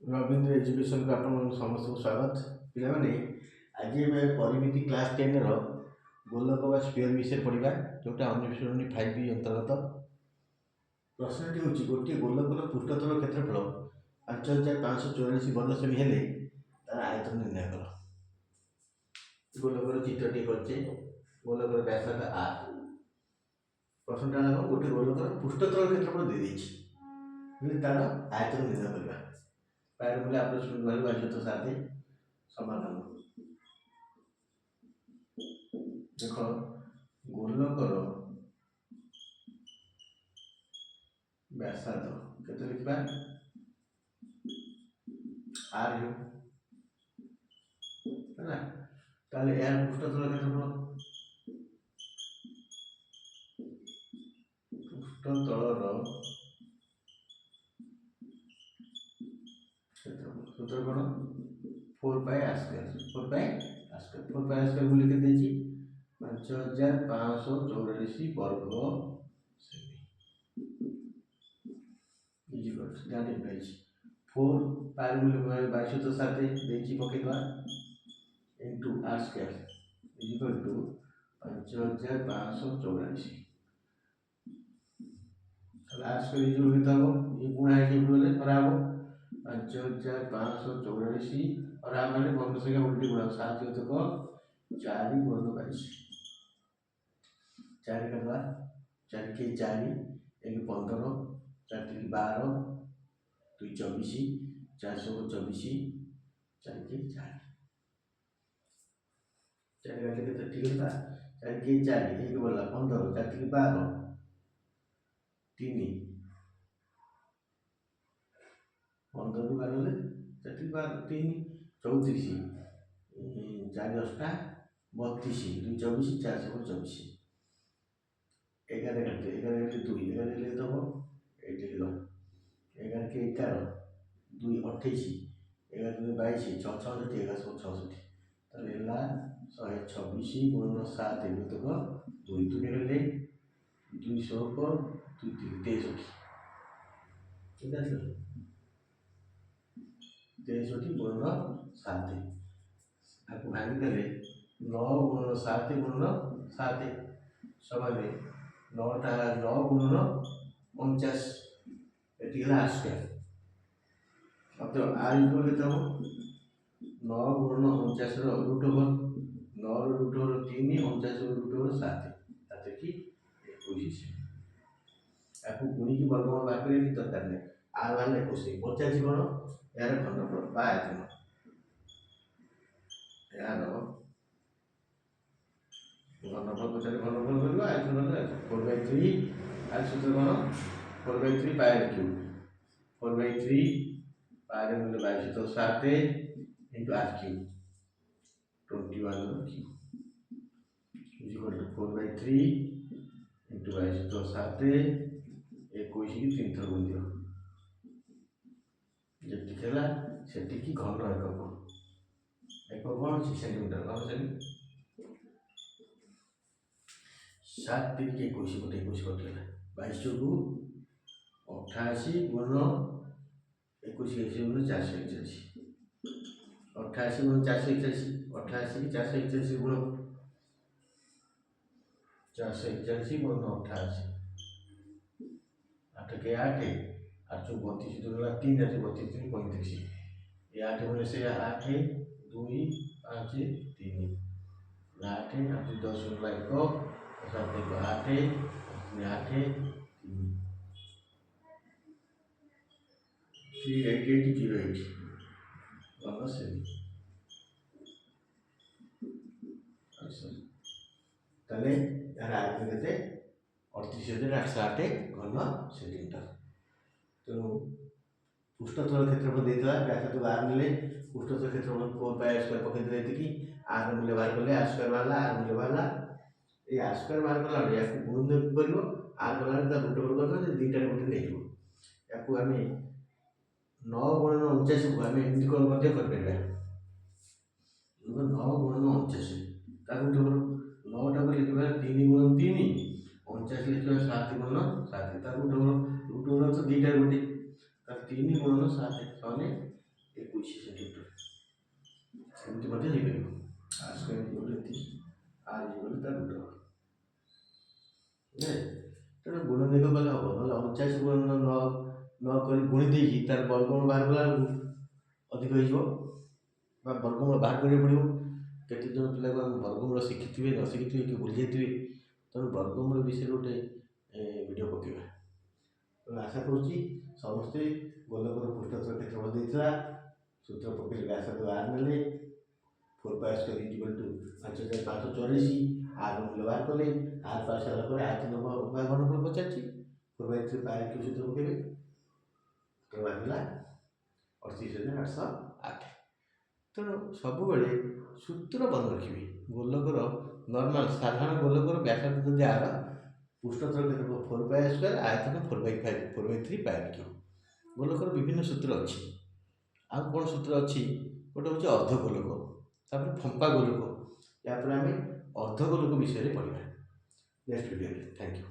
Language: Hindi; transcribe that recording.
रविंद्र एजुकेशन को आप समस्त को स्वागत पे आज परिमिति क्लास 10 गोलक व स्पीयर विषय पढ़ा जोटा अनुसरणी 5B अंतर्गत प्रश्नटी हूँ गोटे गोलकर पृष्ठतल क्षेत्रफल 5584 वर्ग सेमी हेले तार आयतन निर्णय कर गोलकर चित्रटी करछे गोलकर व्यासार्ध आर प्रश्नटा गोटे गोलकर पृष्ठतल क्षेत्रफल दे देछि तार आयतन निर्णय करबा पायर मूल्य आप बाह्य साथ समाधान देख गोलकर व्यासार्ध केते लिखबा आर यू है ताले यार पृष्ठतल क्षेत्रफल पृष्ठतलर सूत्र कौन 4 पाई आर स्क्वायर मूल्य के 5584 वर्ग सेमी दैट इम्प्लाइज 4 पाई मूल्य 2207 पकेदवा into R square equal to 5584 R square जो होता हो ये गुणा है बोले करा हो 5584 और हमारे वर्ग संख्या उल्टी गुणा 7 तक 4 वर्ग 22 4 का द्वारा 4 के 4 1 15 4 के 12 2 24 424 4 के 4 4 का लेके ठीक है 4 के 4 1 बोला 15 4 के 12 3 15 12 4 12 3 34 4 10 32 2 24 424 11 करते 11 के 2 11 ले दो 8 लिख दो 11 के 11 2 28 11 2 22 6 6 11 66 ताले ला 126 गुणन 7 एगो तक 2 2 ले 200 को 2 3 63 ठीक है सर 63 गुणन 7 आपको भांगी देले 9 गुणन 7 गुणन 7 समान 9 टा 9 गुणन 49 एटी गला आर स्क्वायर अब तो आर इक्वल केते हो 9 गुणन 49 रो रूट ओवर 9 रो रूट ओवर 3 49 रो रूट ओवर 7 ताते की 21 आपको गुणी की वर्गमूल बाहर करे की दरकार नहीं आर वाले 21 85 कोन यार घनफल बा आयतन यार घनफल को चले घनफल करबा आयतन करबा 4/3 आर सूत्र कोन 4/3 पाई क्यूब 4/3 पाई मूल्य 2207 into r cube 21 cube is equal to 4/3 into 2207 21 की 3 थर गुण दियो जति खेला सेति की घन एकक कौन सेंटीमीटर घन सेमी 7 3 के 21 को 21 कटला 22 को 88 गुण 21 के गुण 481 88 गुण 481 88 की 481 गुण 481 गुण 88 8 के 8 8 जो 32 दूर 3 8 32 3 35 ये 8 में से 8 2 5 3 8 8 10 1 7 8 8 3808 वर्ग सेमी ताले यार आयतन केते 38808 घन सेंटीमीटर तेणु पृष्ठतल क्षेत्रफल देता व्यासार्ध आर मिले पृष्ठतल क्षेत्रफल 4 पाई स्क्वायर पकड़े देती आर मूल्य बाहर कले आर स्क्वायर वाला आर मूल्य वाला ये आर स्क्वायर बाहर कला या गुण करिवो आर कला ता रूट ओवर करबो दुईटा गोटे ले जिवो याकू हमें 9 गुणन 49 को हमें एमती कर मध्य कर परबा 9 गुणन 49 ता रूट ओवर 9 टा को लिखबा 3 गुणन 3 49 लिखबा 7 गुणन 7 ता रूट ओवर तो दुईटा गोटे 3 गुणन 7 सने 21 ସେଣ୍ଟିମିଟର ସେମିତି ମଧ୍ୟ ହେଇପାରିବ। R ସ୍କୋୟାର ଇକ୍ୱାଲ୍ ଟୁ ଏତିକି, R ଇକ୍ୱାଲ୍ ଟୁ ତା ରୁଟ୍ ଓଭର। ତେଣୁ ଗୁଣ ଦେଖ କଲେ ହେବ, ନହେଲେ 49 ଗୁଣ ନ କରି ଗୁଣି ଦେଇକି ତାର ବର୍ଗମୂଳ ବାହାର କଲା ବେଳକୁ ଅଧିକ ହେଇଯିବ, ବା ବର୍ଗମୂଳ ବାହାର କରିବାକୁ ପଡ଼ିବ। କେତେ ଜଣ ପିଲାକୁ ଆମେ ବର୍ଗମୂଳ ଶିଖିଥିବେ ନ ଶିଖିଥିବେ କି ଭୁଲି ଯାଇଥିବେ, ତେଣୁ ବର୍ଗମୂଳ ବିଷୟରେ ଗୋଟେ ଭିଡ଼ିଓ ପକାଇବା। ତେଣୁ ଆଶା କରୁଛି ସମସ୍ତେ ଗୋଲକର ପୃଷ୍ଠତଳ କ୍ଷେତ୍ରଫଳ ଦେଇଥିଲା, ସୂତ୍ର ପକେଇଲେ ବ୍ୟାସାର୍ଧ R ନେଲେ, 4πr² ଇକ୍ୱାଲ୍ ଟୁ 5544, R ମୂଲ୍ୟ ବାହାର କଲେ, R ପାଇ ସାରିଲା ପରେ ଆୟତନ ବା ଘନଫଳ ପଚାରିଛି, 4/3 ପାଇ କ୍ୟୁ ସୂତ୍ର ପକେଇବେ, ବାହାରିଲା 38,808। ତେଣୁ ସବୁବେଳେ ସୂତ୍ର ମନେ ରଖିବେ। ଗୋଲକର ନର୍ମାଲ ସାଧାରଣ ଗୋଲକର ବ୍ୟାସାର୍ଧ ଯଦି R, ପୃଷ୍ଠତଳ କ୍ଷେତ୍ରଫଳ 4πr², ଆୟତନ 4/3 ପାଇ କ୍ୟୁ। ଗୋଲକର ବିଭିନ୍ନ ସୂତ୍ର ଅଛି। ଆଉ କ'ଣ ସୂତ୍ର ଅଛି? ଗୋଟେ ହେଉଛି ଅର୍ଦ୍ଧଗୋଲକ, ତାପରେ ଫମ୍ପା ଗୋଲକ, ଏହାପରେ ଆମେ ଅର୍ଦ୍ଧଗୋଲକ ବିଷୟରେ ପଢ଼ିବା ନେକ୍ସଟ ଭିଡ଼ିଓରେ। Thank you.